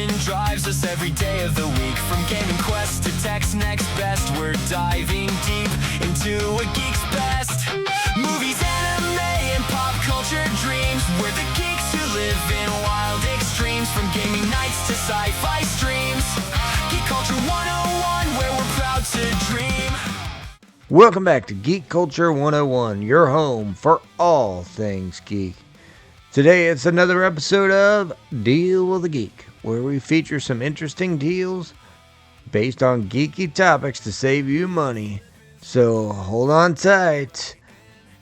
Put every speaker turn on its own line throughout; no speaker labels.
passion drives us every day of the week. From gaming quest to tech's next best, we're diving deep into a geek's best. Movies, anime, and pop culture dreams. We're the geeks who live in wild extremes. From gaming nights to sci-fi streams. Geek Culture 101, where we're proud to dream.
Welcome back to Geek Culture 101, your home for all things geek. Today it's another episode of Deal with a Geek, where we feature some interesting deals based on geeky topics to save you money. So hold on tight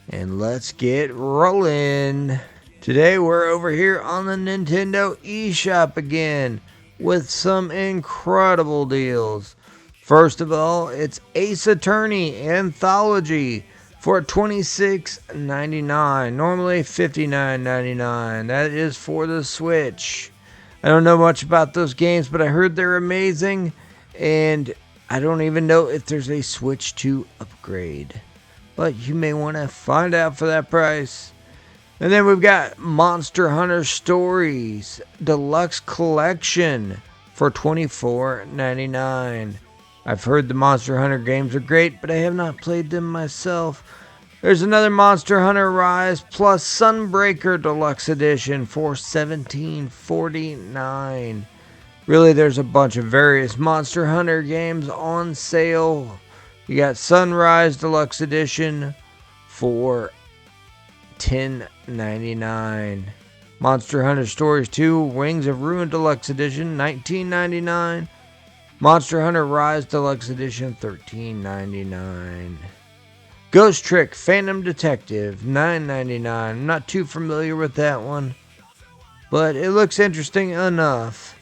and let's get rolling. Today we're over here on the Nintendo eShop again with some incredible deals. First of all, it's Ace Attorney Anthology for $26.99, normally $59.99. That is for the Switch. I don't know much about those games, but I heard they're amazing, and I don't even know if there's a Switch 2 upgrade. But you may want to find out for that price. And then we've got Monster Hunter Stories Deluxe Collection for $24.99. I've heard the Monster Hunter games are great, but I have not played them myself. There's another Monster Hunter Rise plus Sunbreaker Deluxe Edition for $17.49. Really, there's a bunch of various Monster Hunter games on sale. You got Sunrise Deluxe Edition for $10.99. Monster Hunter Stories 2 Wings of Ruin Deluxe Edition, $19.99. Monster Hunter Rise Deluxe Edition, $13.99. Ghost Trick Phantom Detective, $9.99. I'm not too familiar with that one, but it looks interesting enough.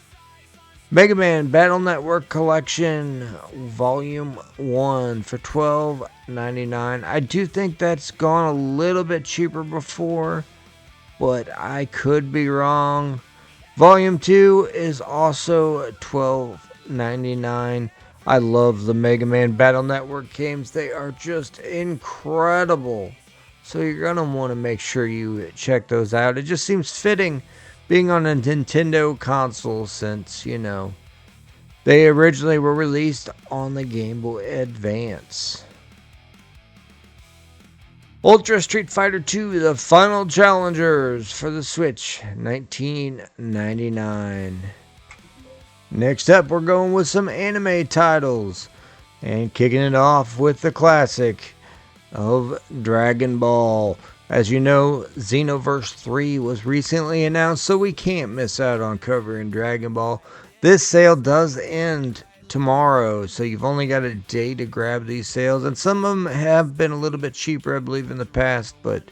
Mega Man Battle Network Collection Volume 1 for $12.99. I do think that's gone a little bit cheaper before, but I could be wrong. Volume 2 is also $12.99. I love the Mega Man Battle Network games. They are just incredible. So you're going to want to make sure you check those out. It just seems fitting being on a Nintendo console since, they originally were released on the Game Boy Advance. Ultra Street Fighter 2 The Final Challengers for the Switch, $19.99. Next up, we're going with some anime titles and kicking it off with the classic of Dragon Ball. As you know, Xenoverse 3 was recently announced, so we can't miss out on covering Dragon Ball. This sale does end tomorrow, so you've only got a day to grab these sales, and some of them have been a little bit cheaper, I believe, in the past, but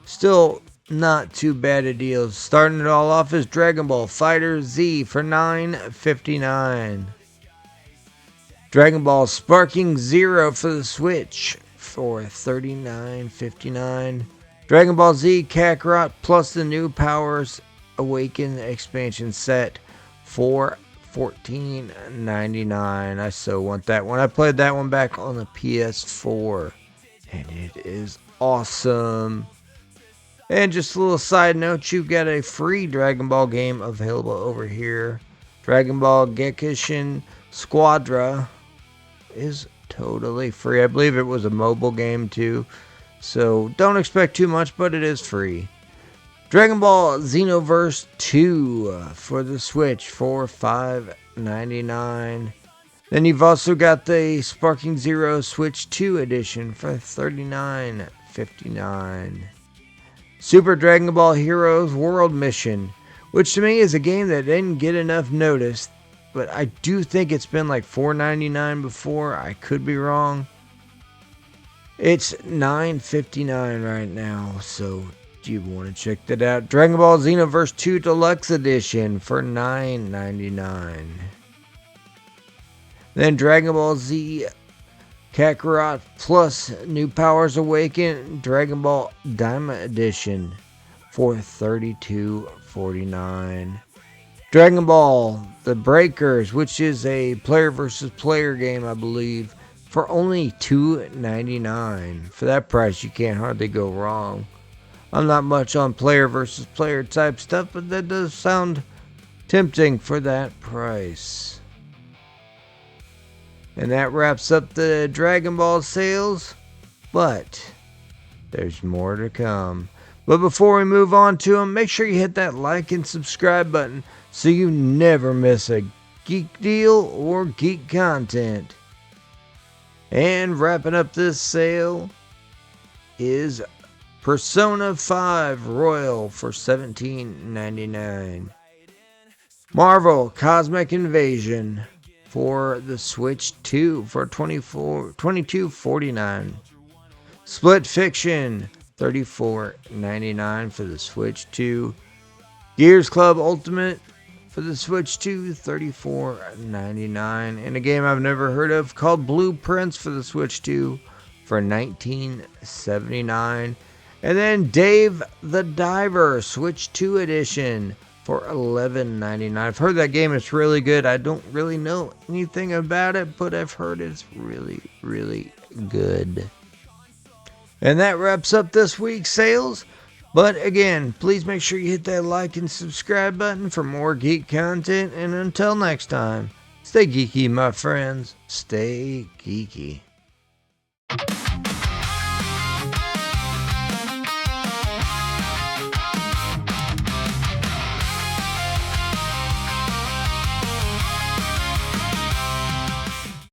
still not too bad a deal. Starting it all off is Dragon Ball Fighter Z for $9.59. Dragon Ball Sparking Zero for the Switch for $39.59. Dragon Ball Z Kakarot plus the New Powers Awaken expansion set for $14.99. I so want that one. I played that one back on the PS4, and it is awesome. And just a little side note, you've got a free Dragon Ball game available over here. Dragon Ball Gekishin Squadra is totally free. I believe it was a mobile game too, so don't expect too much, but it is free. Dragon Ball Xenoverse 2 for the Switch for $5.99. Then you've also got the Sparking Zero Switch 2 edition for $39.59. Super Dragon Ball Heroes World Mission, which to me is a game that didn't get enough notice, but I do think it's been like $4.99 before. I could be wrong. It's $9.59 right now, so do you want to check that out? Dragon Ball Xenoverse 2 Deluxe Edition for $9.99. Then Dragon Ball Z Kakarot plus New Powers Awaken Dragon Ball Daima Edition for $32.49. Dragon Ball The Breakers, which is a player versus player game, I believe, for only $2.99. For that price, you can't hardly go wrong. I'm not much on player versus player type stuff, but that does sound Tempting for that price. And that wraps up the Dragon Ball sales, but there's more to come. But before we move on to them, make sure you hit that like and subscribe button so you never miss a geek deal or geek content. And wrapping up this sale is Persona 5 Royal for $17.99. Marvel Cosmic Invasion for the Switch 2 for $22.49. Split Fiction $34.99 for the Switch 2. Gears Club Ultimate for the Switch 2 $34.99. And a game I've never heard of called Blueprints for the Switch 2 for $19.79. And then Dave the Diver Switch 2 Edition for $11.99. I've heard that game is really good. I don't really know anything about it, but I've heard it's really, really good. And that wraps up this week's sales. But again, please make sure you hit that like and subscribe button for more geek content. And until next time, stay geeky, my friends. Stay geeky.